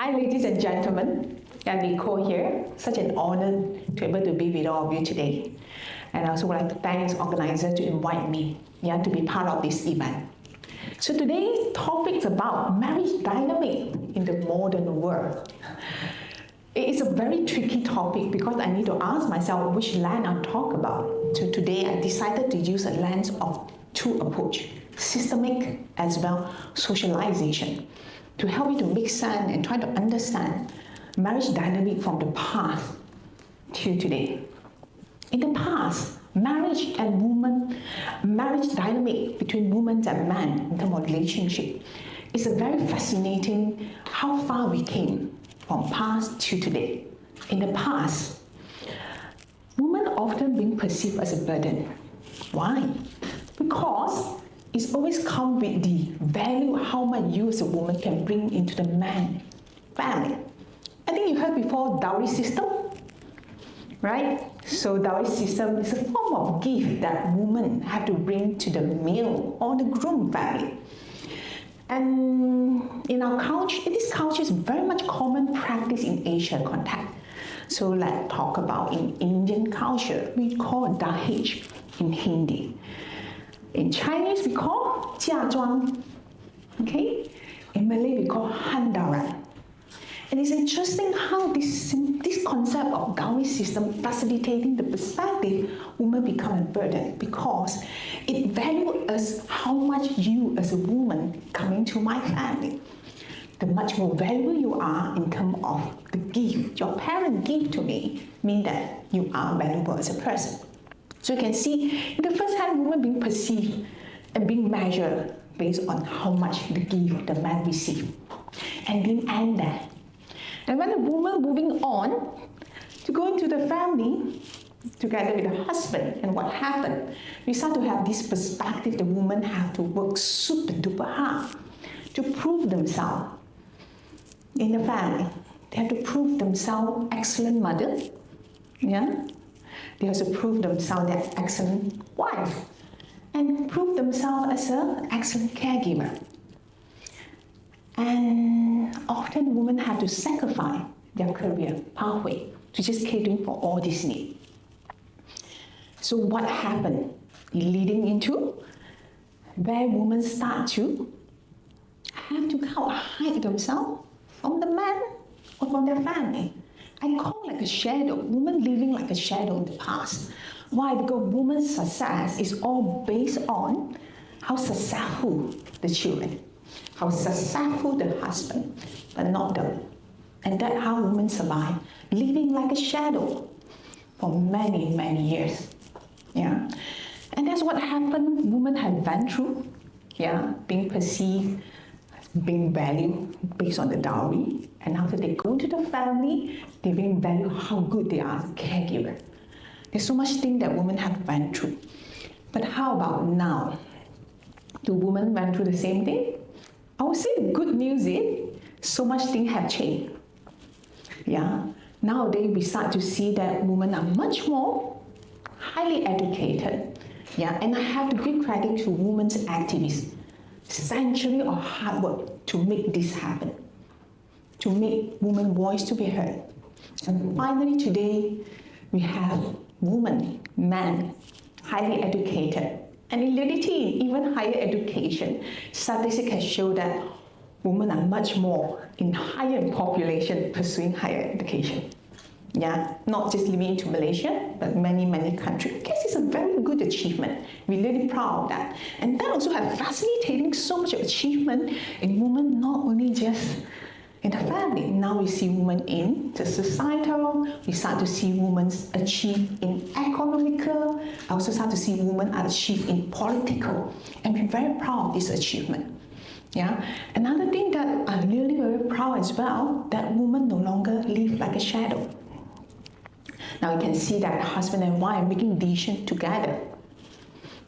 Hi, ladies and gentlemen. I'm Nicole here. Such an honor to be able to be with all of you today. And I also would like to thank the organizer to invite me to be part of this event. So today's topic is about marriage dynamic in the modern world. It is a very tricky topic because I need to ask myself which lens I'll talk about. So today I decided to use a lens of two approaches, systemic as well socialization, to help you to make sense and try to understand marriage dynamic from the past to today. In the past, marriage dynamic between women and men in terms of relationship is a very fascinating how far we came from past to today. In the past, women often being perceived as a burden. Why? Because it's always come with the value how much you as a woman can bring into the man family. I think you heard before dowry system, right? So dowry system is a form of gift that women have to bring to the male or the groom family. And in our culture, this culture is very much common practice in Asia context. So let's talk about in Indian culture, we call dahej in Hindi. In Chinese, we call 嫁妆, okay? In Malay, we call handaran. And it's interesting how this concept of dowry system facilitating the perspective women become a burden because it values us how much you as a woman coming to my family. The much more valuable you are in terms of the gift your parent give to me mean that you are valuable as a person. So you can see in the first hand woman being perceived and being measured based on how much the gift the man receive and being ended. And when the woman moving on to go into the family together with the husband, and what happened? We start to have this perspective the woman have to work super duper hard to prove themselves in the family. They have to prove themselves excellent mother, They also prove themselves as excellent wife and prove themselves as an excellent caregiver. And often women have to sacrifice their career pathway to just catering for all these needs. So what happened? Leading into where women start to have to hide themselves from the man or from their family. I call it like a shadow, woman living like a shadow in the past. Why? Because woman's success is all based on how successful the children, how successful the husband, but not them. And that's how women survive, living like a shadow for many, many years. And that's what happened, women have went through, being perceived, being valued based on the dowry. And after they go to the family, they being valued how good they are as a caregiver. There's so much thing that women have went through. But how about now? Do women went through the same thing? I would say the good news is so much things have changed. Nowadays we start to see that women are much more highly educated. And I have to give credit to women's activists. Century of hard work to make this happen, to make women's voice to be heard. And finally today, we have women, men, highly educated. And in reality, even higher education, statistics has shown that women are much more in higher population pursuing higher education. Not just limited to Malaysia, but many, many countries. I guess it's a very good achievement. We're really proud of that. And that also has facilitating so much achievement in women, not only just in the family. Now we see women in the societal, we start to see women achieve in economical, I also start to see women achieve in political. And we're very proud of this achievement. Another thing that I'm really very proud as well, that women no longer live like a shadow. Now you can see that husband and wife are making decisions together.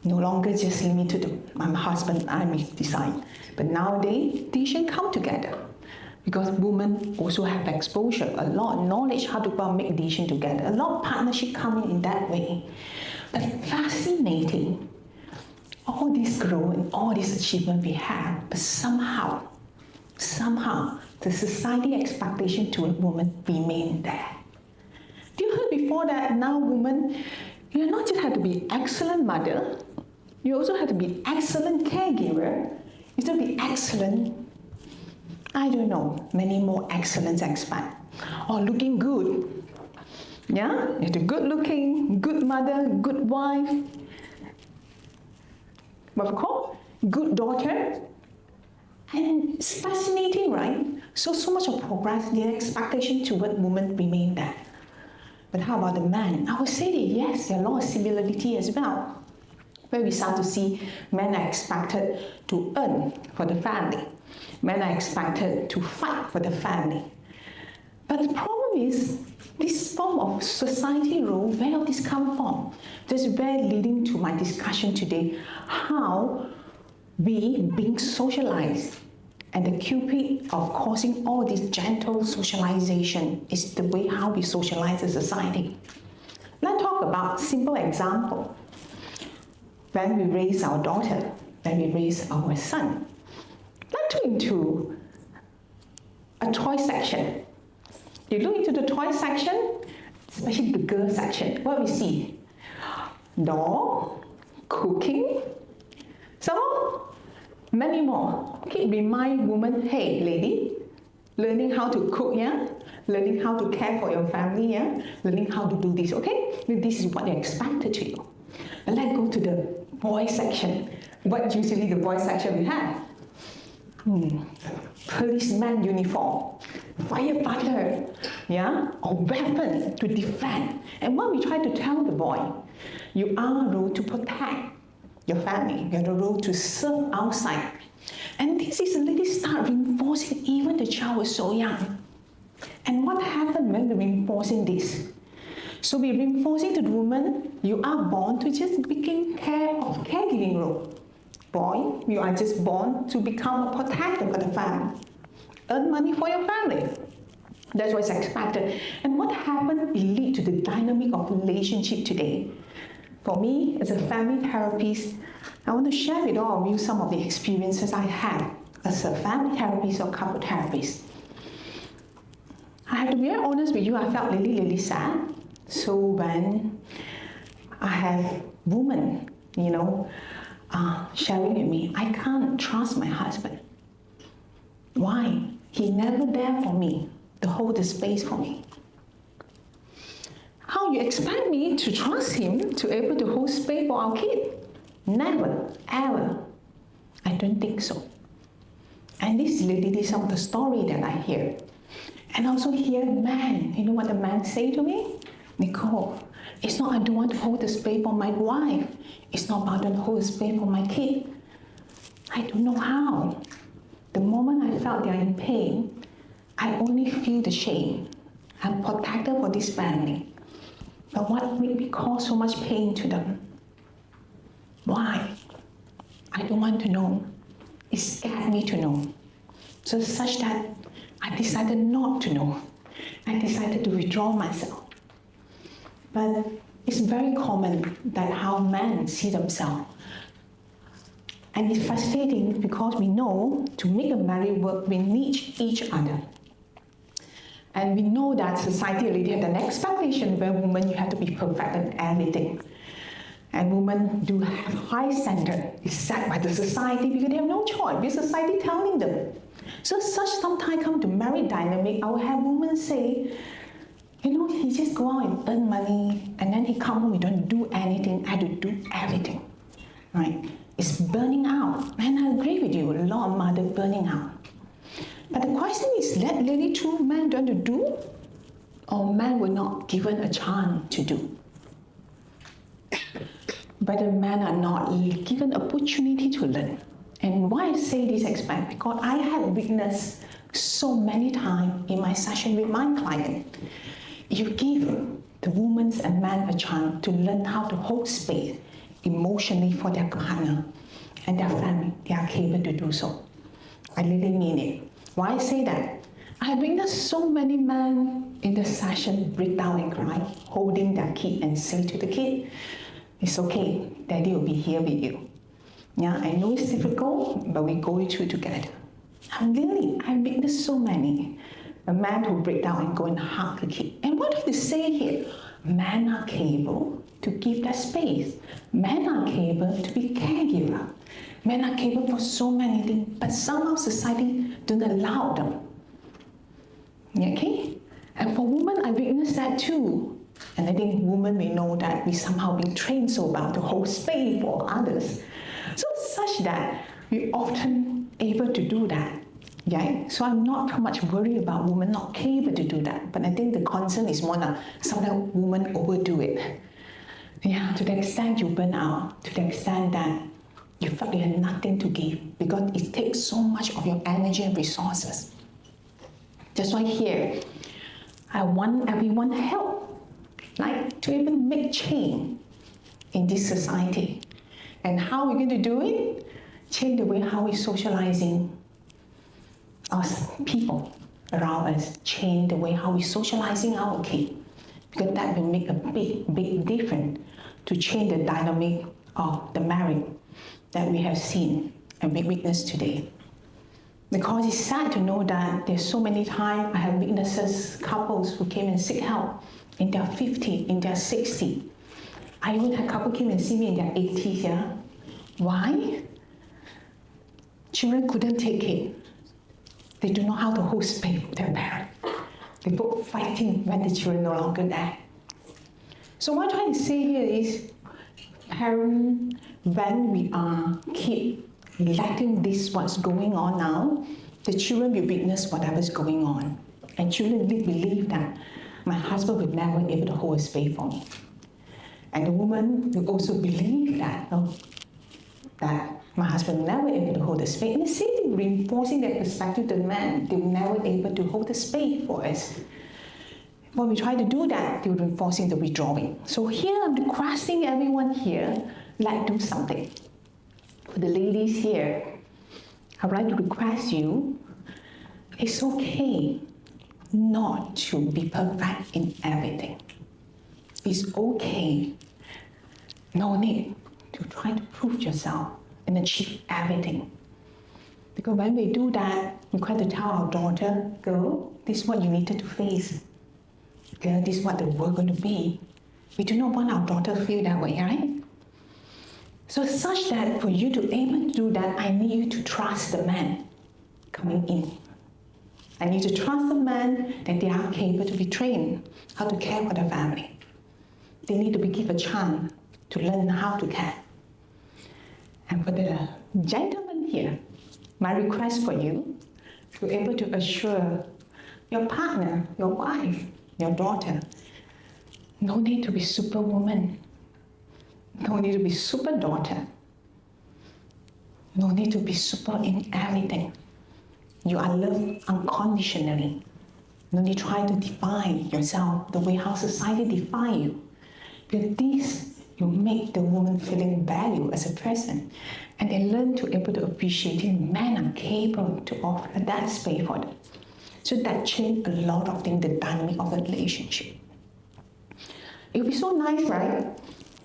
No longer just limited to my husband, I may decide. But nowadays, decisions come together. Because women also have exposure, a lot of knowledge how to make decisions together. A lot of partnership coming in that way. But fascinating, all this growth and all this achievement we have, but somehow somehow the society expectation to a woman remain there. Do you heard before that now women, you not just have to be excellent mother, you also have to be excellent caregiver, you have to be excellent, I don't know, many more excellence expect. Or looking good. Yeah? You have to be good looking, good mother, good wife. What we call good daughter. And it's fascinating, right? So much of progress, the expectation toward women remain there. But how about the man? I would say that yes, there are a lot of similarity as well. Where we start to see men are expected to earn for the family. Men are expected to fight for the family. But the problem is, this form of society role, where does this come from? This is where leading to my discussion today, how we being socialized. And the cupid of causing all this gentle socialization is the way how we socialize a society. Let's talk about simple example. When we raise our daughter, when we raise our son, let's look into a toy section. You look into the toy section, especially the girl section, what we see? Doll, cooking, some more, many more. Okay, remind women, hey lady, learning how to cook, yeah? Learning how to care for your family, yeah? Learning how to do this, okay? This is what they expected to you. But let's go to the boy section. What usually the boy section we have? Policeman uniform, firefighter, yeah, or weapon to defend. And what we try to tell the boy, you are a role to protect your family, you have a role to serve outside. And this is already start reinforcing even the child is so young. And what happened when we're reinforcing this? So we're reinforcing to the woman, you are born to just taking care of caregiving role. Boy, you are just born to become a protector for the family. Earn money for your family. That's what's expected. And what happened lead to the dynamic of relationship today. For me, as a family therapist, I want to share with all of you some of the experiences I had as a family therapist or couple therapist. I have to be very honest with you, I felt really sad. So when I have women, sharing with me, I can't trust my husband. Why? He never there for me to hold the space for me. How you expect me to trust him to able to hold space for our kid? Never, ever. I don't think so. And this is literally some of the story that I hear. And also hear man. You know what the man say to me? Nicole, it's not I don't want to hold the space for my wife. It's not about I don't hold the space for my kid. I don't know how. The moment I felt they are in pain, I only feel the shame. I'm protected for this family. But what made me cause so much pain to them? Why? I don't want to know. It scared me to know. So such that I decided not to know. I decided to withdraw myself. But it's very common that how men see themselves. And it's frustrating because we know to make a marriage work, we need each other. And we know that society already has an expectation where women, you have to be perfect in everything. And women do have high standard. It's set by the society because they have no choice. Because society telling them. So such sometimes come to marriage dynamic, I will have women say, he just go out and earn money, and then he come home, he don't do anything, I have to do everything, right? It's burning out, and I agree with you, a lot of mother burning out. But the question is, that really true men don't to do, or men were not given a chance to do? But the men are not given opportunity to learn. And why I say this aspect? Because I have witnessed so many times in my session with my client. You give the women and men a chance to learn how to hold space emotionally for their partner and their family. They are capable to do so. I really mean it. Why I say that? I have witnessed so many men in the session break down and cry, holding their kid and say to the kid, it's okay, daddy will be here with you. Yeah, I know it's difficult, but we go through together. I witnessed so many. A man who break down and go and hug the kid. And what do they say here? Men are capable to give that space. Men are capable to be caregiver. Men are capable for so many things, but somehow society don't allow them. Okay? And for women, I witnessed that too. And I think women may know that we somehow been trained so well to hold space for others. So such that we often able to do that. Yeah, so I'm not too much worried about women not capable to do that. But I think the concern is more that sometimes women overdo it. Yeah, to the extent you burn out, to the extent that you feel you have nothing to give because it takes so much of your energy and resources. That's why here, I want everyone help, like to even make change in this society. And how we're going to do it? Change the way how we're socializing us people around us, change the way how we're socializing our kids, because that will make a big difference to change the dynamic of the marriage that we have seen and we witness today. Because it's sad to know that there's so many times I have witnesses, couples who came and seek help in their 50s, in their 60s. I even had a couple came and see me in their 80s, yeah. Why? Children couldn't take it. They don't know how to hold space with their parents. They both fighting when the children are no longer there. So what I'm trying to say here is, parents, when we keep letting this what's going on now, the children will witness whatever's going on. And children will believe that my husband will never be able to hold a space for me. And the woman will also believe that, that my husband will never be able to hold the space. And the same thing, reinforcing that perspective to the man, they will never be able to hold the space for us. When we try to do that, they're reinforcing the withdrawing. So here I'm requesting everyone here, like do something. For the ladies here, I'd like to request you, it's okay not to be perfect in everything. It's okay. No need to try to prove yourself and achieve everything. Because when we do that, we try to tell our daughter, girl, this is what you needed to face. Girl, this is what the world going to be. We do not want our daughter to feel that way, right? So such that for you to be able to do that, I need you to trust the man coming in. I need to trust the man that they are capable to be trained how to care for the family. They need to be given a chance to learn how to care. And for the gentlemen here, my request for you to be able to assure your partner, your wife, your daughter, no need to be superwoman, no need to be super daughter, no need to be super in everything. You are loved unconditionally. No need to try to define yourself the way how society define you. Because this, you make the woman feeling valued as a person. And they learn to able to appreciate men are capable to offer that space for them. So that changed a lot of things, the dynamic of the relationship. It would be so nice, right?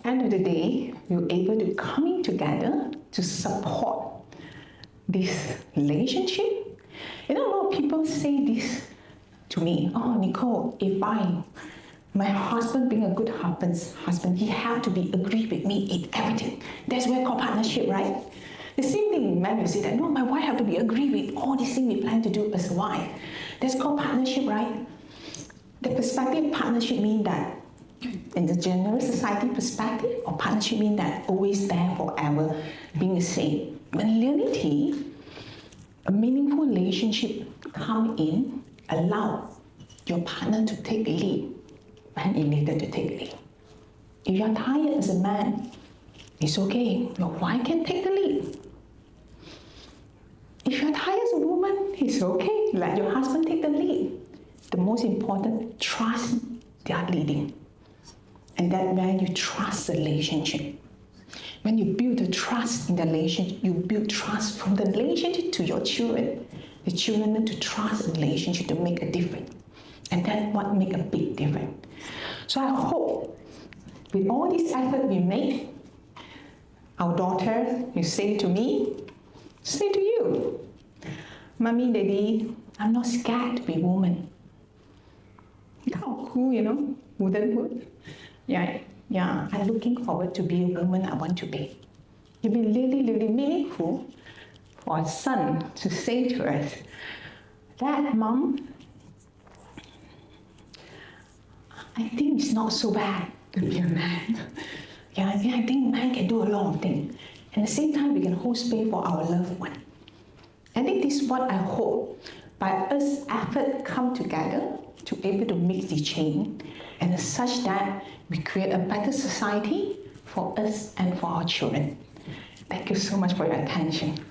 End of the day, you're able to coming together to support this relationship. You know, a lot of people say this to me, oh, Nicole, if my husband being a good husband, he have to be agree with me in everything. That's where called partnership, right? The same thing, men will say that, no, my wife have to be agree with all these things we plan to do as a wife. That's called partnership, right? The perspective partnership means that in the general society perspective, or partnership means that always there forever, being the same. But in reality, a meaningful relationship come in, allow your partner to take the lead when it needed to take the lead. If you're tired as a man, it's okay, your wife can take the lead. If you're tired as a woman, it's okay, let your husband take the lead. The most important, trust their leading. And that when you trust the relationship. When you build the trust in the relationship, you build trust from the relationship to your children. The children need to trust the relationship to make a difference. And that's what makes a big difference. So I hope with all this effort we make, our daughter will say to me, say to you, Mommy, Daddy, I'm not scared to be woman. Kind of cool, you know, womanhood. Yeah, I'm looking forward to be a woman I want to be. It'd be really, really meaningful for a son to say to us, Dad, Mom, I think it's not so bad to be a man. Yeah, I think man can do a lot of things. And at the same time, we can hold space for our loved one. I think this is what I hope by us effort come together to be able to make the change, and such that we create a better society for us and for our children. Thank you so much for your attention.